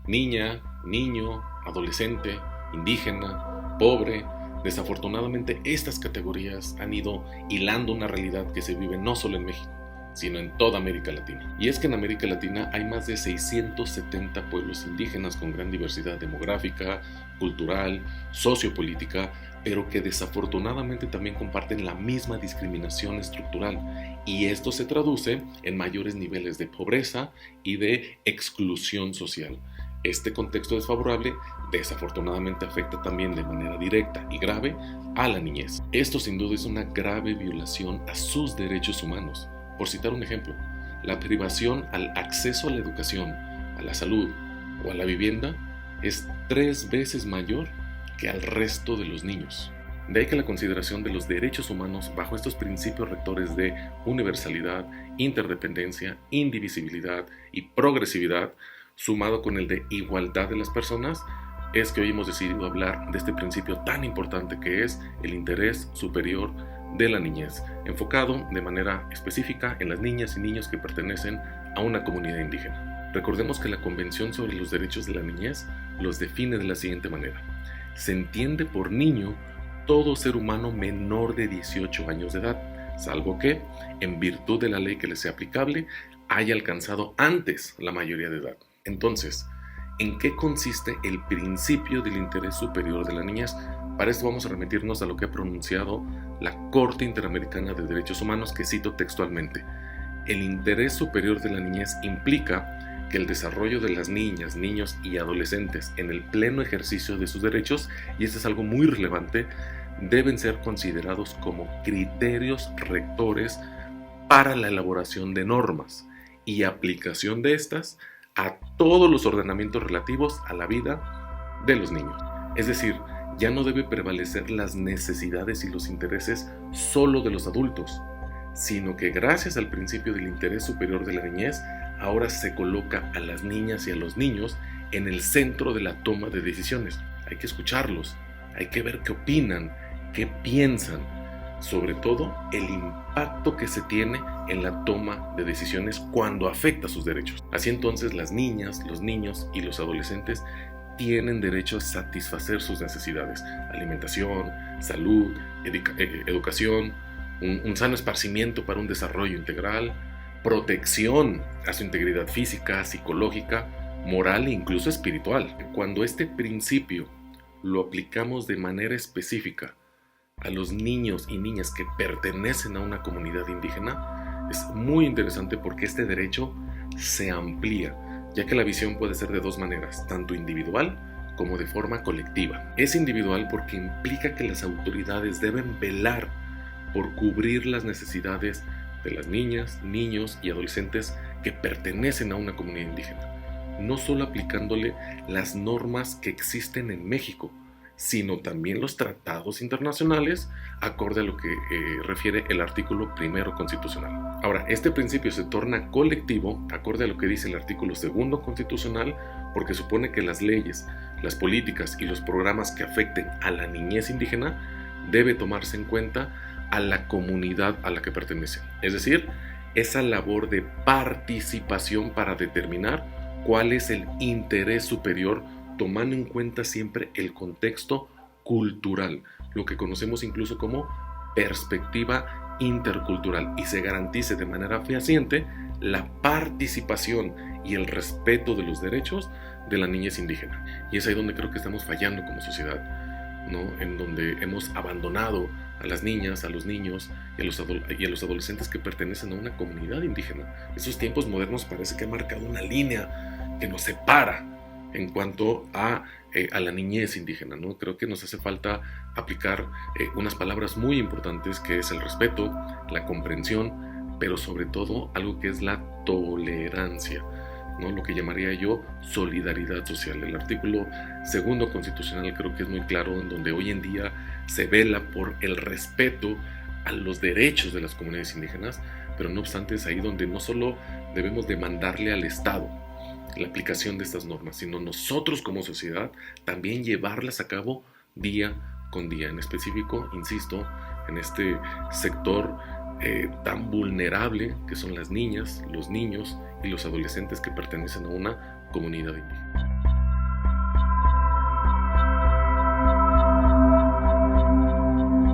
niña, niño, adolescente, indígena, pobre. Desafortunadamente, estas categorías han ido hilando una realidad que se vive no solo en México, sino en toda América Latina. Y es que en América Latina hay más de 670 pueblos indígenas con gran diversidad demográfica, cultural, sociopolítica, pero que desafortunadamente también comparten la misma discriminación estructural, y esto se traduce en mayores niveles de pobreza y de exclusión social. Este contexto desfavorable desafortunadamente afecta también de manera directa y grave a la niñez. Esto sin duda es una grave violación a sus derechos humanos. Por citar un ejemplo, la privación al acceso a la educación, a la salud o a la vivienda es 3 veces mayor que al resto de los niños. De ahí que la consideración de los derechos humanos bajo estos principios rectores de universalidad, interdependencia, indivisibilidad y progresividad, sumado con el de igualdad de las personas, es que hoy hemos decidido hablar de este principio tan importante que es el interés superior de la niñez, enfocado de manera específica en las niñas y niños que pertenecen a una comunidad indígena. Recordemos que la Convención sobre los Derechos de la Niñez los define de la siguiente manera: se entiende por niño todo ser humano menor de 18 años de edad, salvo que, en virtud de la ley que le sea aplicable, haya alcanzado antes la mayoría de edad. Entonces, ¿en qué consiste el principio del interés superior de la niñez? Para esto vamos a remitirnos a lo que ha pronunciado la Corte Interamericana de Derechos Humanos, que cito textualmente: el interés superior de la niñez implica que el desarrollo de las niñas, niños y adolescentes en el pleno ejercicio de sus derechos, y esto es algo muy relevante, deben ser considerados como criterios rectores para la elaboración de normas y aplicación de estas a todos los ordenamientos relativos a la vida de los niños. Es decir, ya no debe prevalecer las necesidades y los intereses solo de los adultos, sino que gracias al principio del interés superior de la niñez, ahora se coloca a las niñas y a los niños en el centro de la toma de decisiones. Hay que escucharlos, hay que ver qué opinan, qué piensan, sobre todo el impacto que se tiene en la toma de decisiones cuando afecta sus derechos. Así entonces las niñas, los niños y los adolescentes tienen derecho a satisfacer sus necesidades: alimentación, salud, educación, un sano esparcimiento para un desarrollo integral, protección a su integridad física, psicológica, moral e incluso espiritual. Cuando este principio lo aplicamos de manera específica a los niños y niñas que pertenecen a una comunidad indígena, es muy interesante porque este derecho se amplía, ya que la visión puede ser de dos maneras, tanto individual como de forma colectiva. Es individual porque implica que las autoridades deben velar por cubrir las necesidades de las niñas, niños y adolescentes que pertenecen a una comunidad indígena, no solo aplicándole las normas que existen en México, sino también los tratados internacionales acorde a lo que refiere el artículo 1 constitucional. Ahora, este principio se torna colectivo acorde a lo que dice el artículo 2 constitucional, porque supone que las leyes, las políticas y los programas que afecten a la niñez indígena debe tomarse en cuenta a la comunidad a la que pertenecen. Es decir, esa labor de participación para determinar cuál es el interés superior, tomando en cuenta siempre el contexto cultural, lo que conocemos incluso como perspectiva intercultural, y se garantice de manera fehaciente la participación y el respeto de los derechos de la niñez indígena. Y es ahí donde creo que estamos fallando como sociedad, ¿no? En donde hemos abandonado a las niñas, a los niños y a los adolescentes que pertenecen a una comunidad indígena. Esos tiempos modernos parece que han marcado una línea que nos separa en cuanto a la niñez indígena, ¿no? Creo que nos hace falta aplicar unas palabras muy importantes, que es el respeto, la comprensión, pero sobre todo algo que es la tolerancia, ¿no? Lo que llamaría yo solidaridad social. El artículo 2 constitucional creo que es muy claro, en donde hoy en día se vela por el respeto a los derechos de las comunidades indígenas, pero no obstante es ahí donde no solo debemos demandarle al Estado la aplicación de estas normas, sino nosotros como sociedad también llevarlas a cabo día con día. En específico, insisto, en este sector tan vulnerable que son las niñas, los niños y los adolescentes que pertenecen a una comunidad indígena.